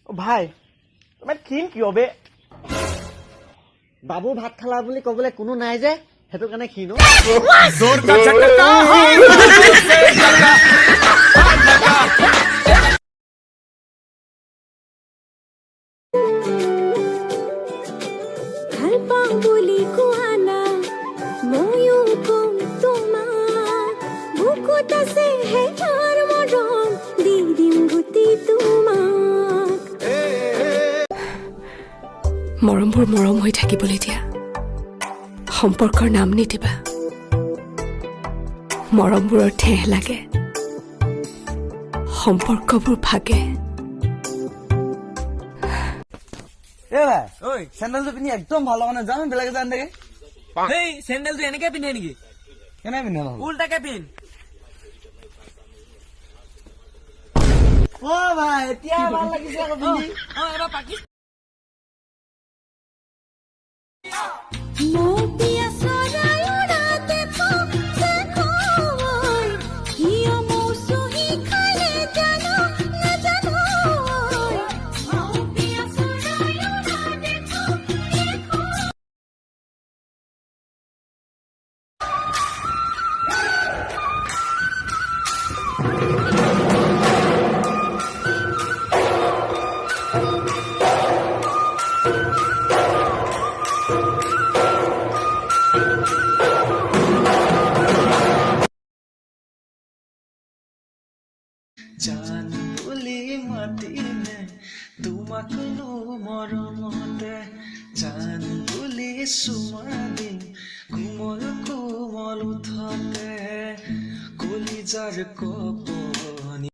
ভাই ইমান ক্ষীণ কিয় বে বাবু ভাত খালা বুলি কবলৈ কোনো নাই যে সেইটো কাৰণে ক্ষীণ ভাল পাওঁ বুলি কোৱা না ময়ো কম তোমাক বুকুত আছে হেঁচাৰ মৰম দি দিম গোটেই তোমাক মৰমবোৰ মৰম হৈ থাকিবলৈ দিয়া সম্পৰ্কৰ নাম নিদিবা মৰমবোৰৰ ঠেহ লাগে সম্পৰ্কবোৰ ভাগে এ ভাই ঐ চেণ্ডেলটো পিন্ধি একদম ভাল লগা নাই জানো বেলেগে জান দেখে এই চেণ্ডেলটো এনেকে পিন্ধে নেকি কেনে পিন্ধে উল্টাকে পিন্ধ অ ভাই এতিয়া ভাল লাগিছে আকৌ পিন্ধি এবাৰ পাকি মৌপিয়া চৰাই উৰা দেখো দেখো ঐ কিয় মৌচুমী খালে জানো নাজানো ঐ মৌপিয়া চৰাই উৰা দেখো দেখো জান বুলি মাতিলে তোমাকনো মৰমতে জান বুলি চুমা দিম কোমল কোমল উঠতে কলিজাৰ কপনি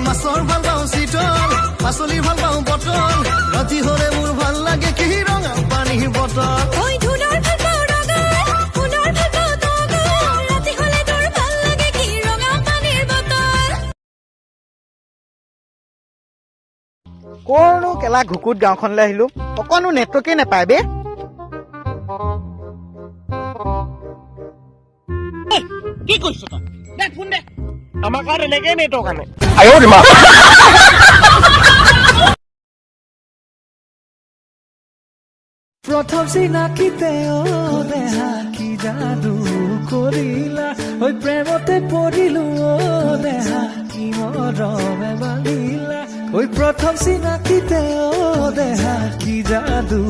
মাছৰ ভাল পাওঁ চিতল পাচলি ভাল পাওঁ বটল ৰাতি হলে মোৰ ভাল লাগে কি ৰঙা পানীৰ বটল ঐ ধুলৰ ভাল পাওঁ ৰঙা ফুলৰ ভাল পাওঁ তগৰ ৰাতি হলে তোৰ ভাল লাগে কি ৰঙা পানীৰ বটল কৰনো কেলা ঘুকুত গাঁওখনলৈ আহিলো অকনো নেটৱৰ্কে নাপায় বে কি কৰিছ তই দে ফোন দে আমাৰ কাৰণে এনেকে নেটৱৰ্ক আনে প্ৰথম চিনাকিতে দেহা কি যাদু কৰিলা ঐ প্ৰেমতে পৰিলো দেহা কি মৰমে মাগিলা ঐ প্ৰথম চিনাকিতে দেহা কি যাদু